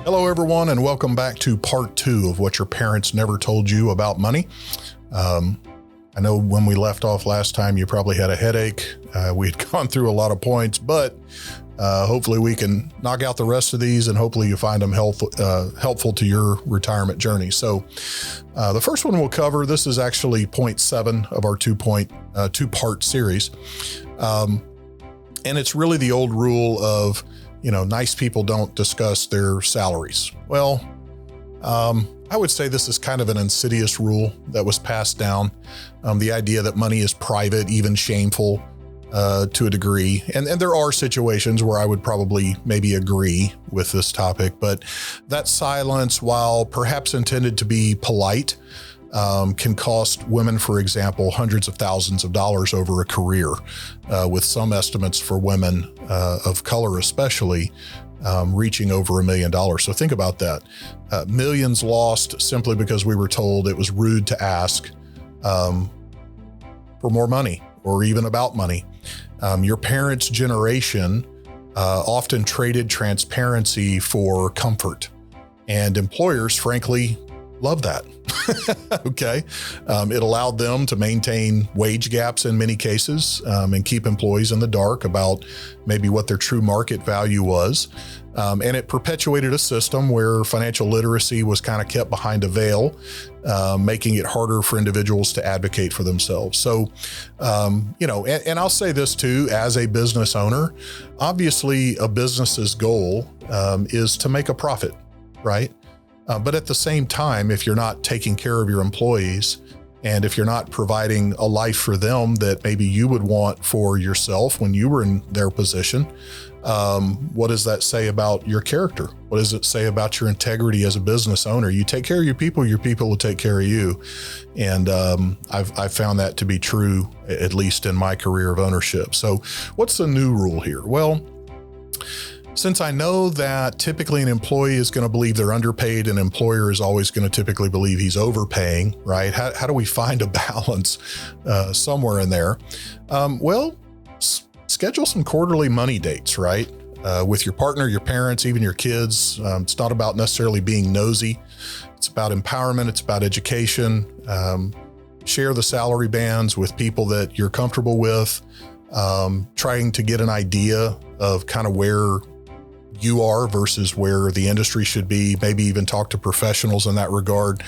Hello, everyone, and welcome back to part 2 of what your parents never told you about money. I know when we left off last time, you probably had a headache. We had gone through a lot of points, but hopefully we can knock out the rest of these and hopefully you find them helpful to your retirement journey. So the first one we'll cover, this is actually point 7 of our two-part series. And it's really the old rule of, nice people don't discuss their salaries. Well, I would say this is kind of an insidious rule that was passed down. The idea that money is private, even shameful to a degree. And there are situations where I would probably maybe agree with this topic, but that silence, while perhaps intended to be polite, can cost women, for example, hundreds of thousands of dollars over a career, with some estimates for women of color especially reaching over $1 million. So think about that. Millions lost simply because we were told it was rude to ask for more money or even about money. Your parents' generation often traded transparency for comfort, and employers, frankly, love that. Okay. It allowed them to maintain wage gaps in many cases and keep employees in the dark about maybe what their true market value was. And it perpetuated a system where financial literacy was kind of kept behind a veil, making it harder for individuals to advocate for themselves. So, and I'll say this too, as a business owner, obviously a business's goal is to make a profit, right? But at the same time, if you're not taking care of your employees and if you're not providing a life for them that maybe you would want for yourself when you were in their position, what does that say about your character? What does it say about your integrity as a business owner? You take care of your people will take care of you. And I've found that to be true, at least in my career of ownership. So what's the new rule here? Well, since I know that typically an employee is going to believe they're underpaid, an employer is always going to typically believe he's overpaying, right? How do we find a balance somewhere in there? Schedule some quarterly money dates, right? With your partner, your parents, even your kids. It's not about necessarily being nosy. It's about empowerment. It's about education. Share the salary bands with people that you're comfortable with. Trying to get an idea of kind of where you are versus where the industry should be, maybe even talk to professionals in that regard.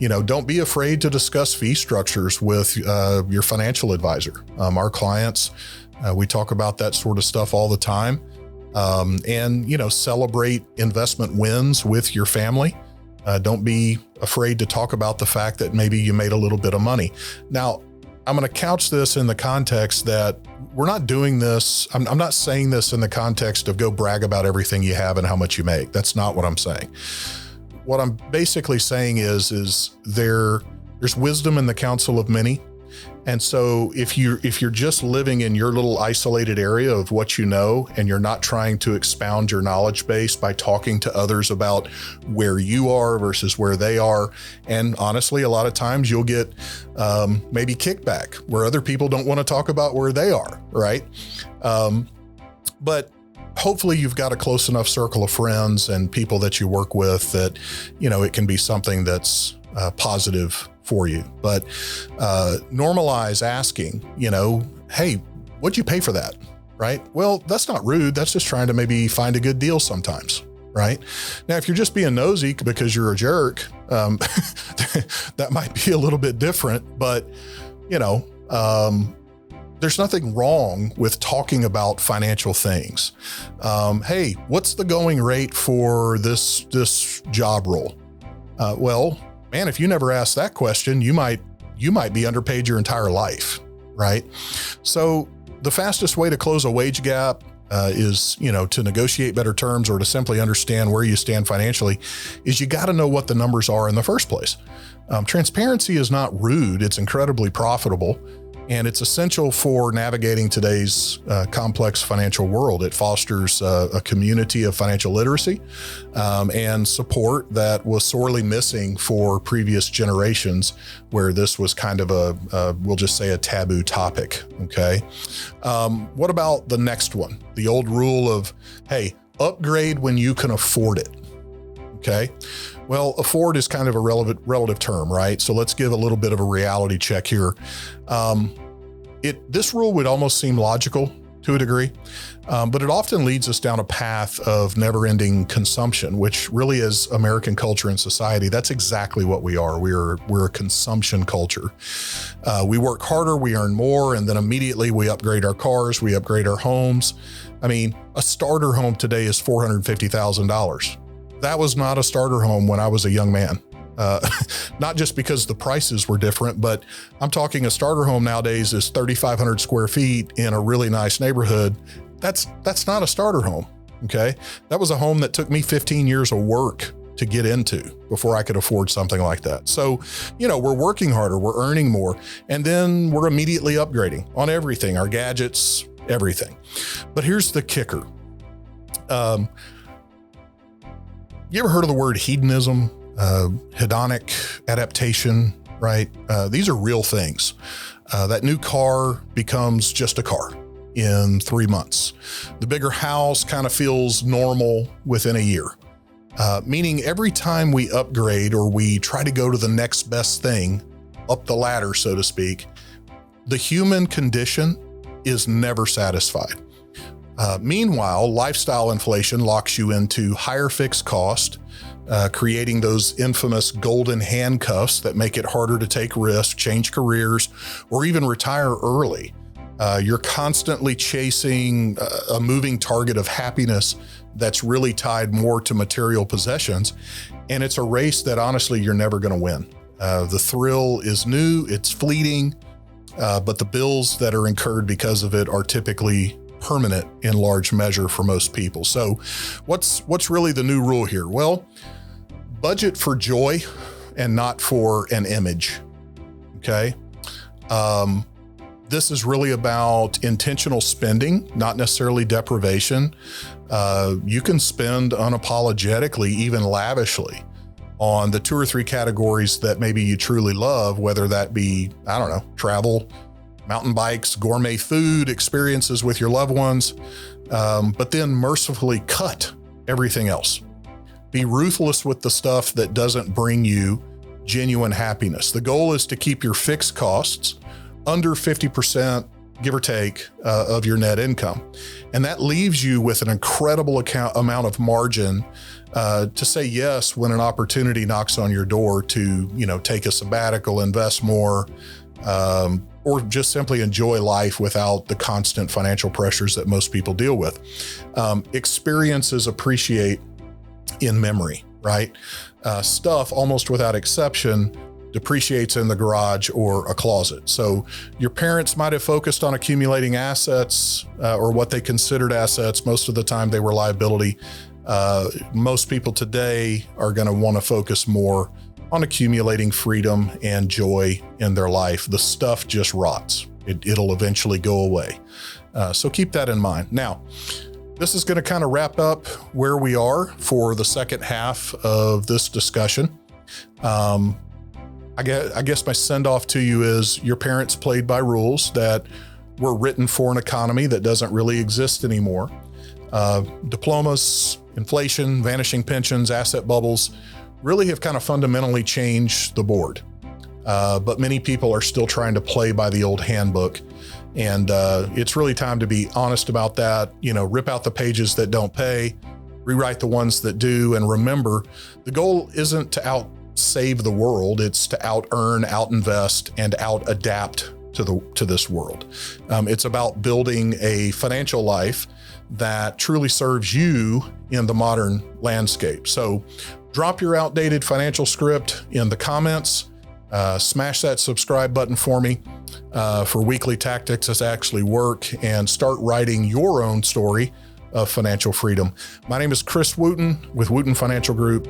Don't be afraid to discuss fee structures with your financial advisor. Our clients, we talk about that sort of stuff all the time. And celebrate investment wins with your family. Don't be afraid to talk about the fact that maybe you made a little bit of money. Now, I'm going to couch this in the context that we're not doing this. I'm not saying this in the context of go brag about everything you have and how much you make. That's not what I'm saying. What I'm basically saying is there's wisdom in the counsel of many. And so if you're just living in your little isolated area of what you know, and you're not trying to expound your knowledge base by talking to others about where you are versus where they are. And honestly, a lot of times you'll get maybe kickback where other people don't want to talk about where they are, right? But hopefully you've got a close enough circle of friends and people that you work with that, it can be something that's positive for you. But normalize asking, hey, what'd you pay for that? Right? Well, that's not rude. That's just trying to maybe find a good deal sometimes. Right? Now, if you're just being nosy because you're a jerk, that might be a little bit different, but there's nothing wrong with talking about financial things. Hey, what's the going rate for this job role? Well, man, if you never ask that question, you might be underpaid your entire life, right? So the fastest way to close a wage gap is, to negotiate better terms or to simply understand where you stand financially, is you got to know what the numbers are in the first place. Transparency is not rude. It's incredibly profitable. And it's essential for navigating today's complex financial world. It fosters a community of financial literacy and support that was sorely missing for previous generations, where this was kind of we'll just say a taboo topic, okay? What about the next one? The old rule of, hey, upgrade when you can afford it. Okay. Well, afford is kind of a relative term, right? So let's give a little bit of a reality check here. This rule would almost seem logical to a degree, but it often leads us down a path of never-ending consumption, which really is American culture and society. That's exactly what we are. We're a consumption culture. We work harder, we earn more, and then immediately we upgrade our cars, we upgrade our homes. I mean, a starter home today is $450,000. That was not a starter home when I was a young man. Not just because the prices were different, but I'm talking a starter home nowadays is 3,500 square feet in a really nice neighborhood. That's not a starter home. Okay. That was a home that took me 15 years of work to get into before I could afford something like that. So, we're working harder, we're earning more, and then we're immediately upgrading on everything, our gadgets, everything. But here's the kicker. You ever heard of the word hedonism, hedonic adaptation, right? These are real things. That new car becomes just a car in 3 months. The bigger house kind of feels normal within a year. Meaning every time we upgrade or we try to go to the next best thing, up the ladder, so to speak, the human condition is never satisfied. Meanwhile, lifestyle inflation locks you into higher fixed cost, creating those infamous golden handcuffs that make it harder to take risks, change careers, or even retire early. You're constantly chasing a moving target of happiness that's really tied more to material possessions. And it's a race that honestly, you're never going to win. The thrill is new, it's fleeting, but the bills that are incurred because of it are typically permanent in large measure for most people. So what's really the new rule here? Well, budget for joy and not for an image. Okay. This is really about intentional spending, not necessarily deprivation. You can spend unapologetically, even lavishly, on the 2 or 3 categories that maybe you truly love, whether that be, travel, mountain bikes, gourmet food, experiences with your loved ones, but then mercifully cut everything else. Be ruthless with the stuff that doesn't bring you genuine happiness. The goal is to keep your fixed costs under 50%, give or take, of your net income. And that leaves you with an incredible amount of margin to say yes when an opportunity knocks on your door to, take a sabbatical, invest more, or just simply enjoy life without the constant financial pressures that most people deal with. Experiences appreciate in memory, right? Stuff, almost without exception, depreciates in the garage or a closet. So your parents might have focused on accumulating assets or what they considered assets. Most of the time they were liability. Most people today are going to want to focus more on accumulating freedom and joy in their life. The stuff just rots. It'll eventually go away. So keep that in mind. Now, this is going to kind of wrap up where we are for the second half of this discussion. I guess my send off to you is your parents played by rules that were written for an economy that doesn't really exist anymore. Diplomas, inflation, vanishing pensions, asset bubbles really have kind of fundamentally changed the board. But many people are still trying to play by the old handbook. And it's really time to be honest about that. Rip out the pages that don't pay, rewrite the ones that do. And remember, the goal isn't to save the world. It's to out-earn, out-invest, and out-adapt to this world. It's about building a financial life that truly serves you in the modern landscape. So drop your outdated financial script in the comments. Smash that subscribe button for me for weekly tactics that actually work, and start writing your own story of financial freedom. My name is Chris Wootton with Wootton Financial Group.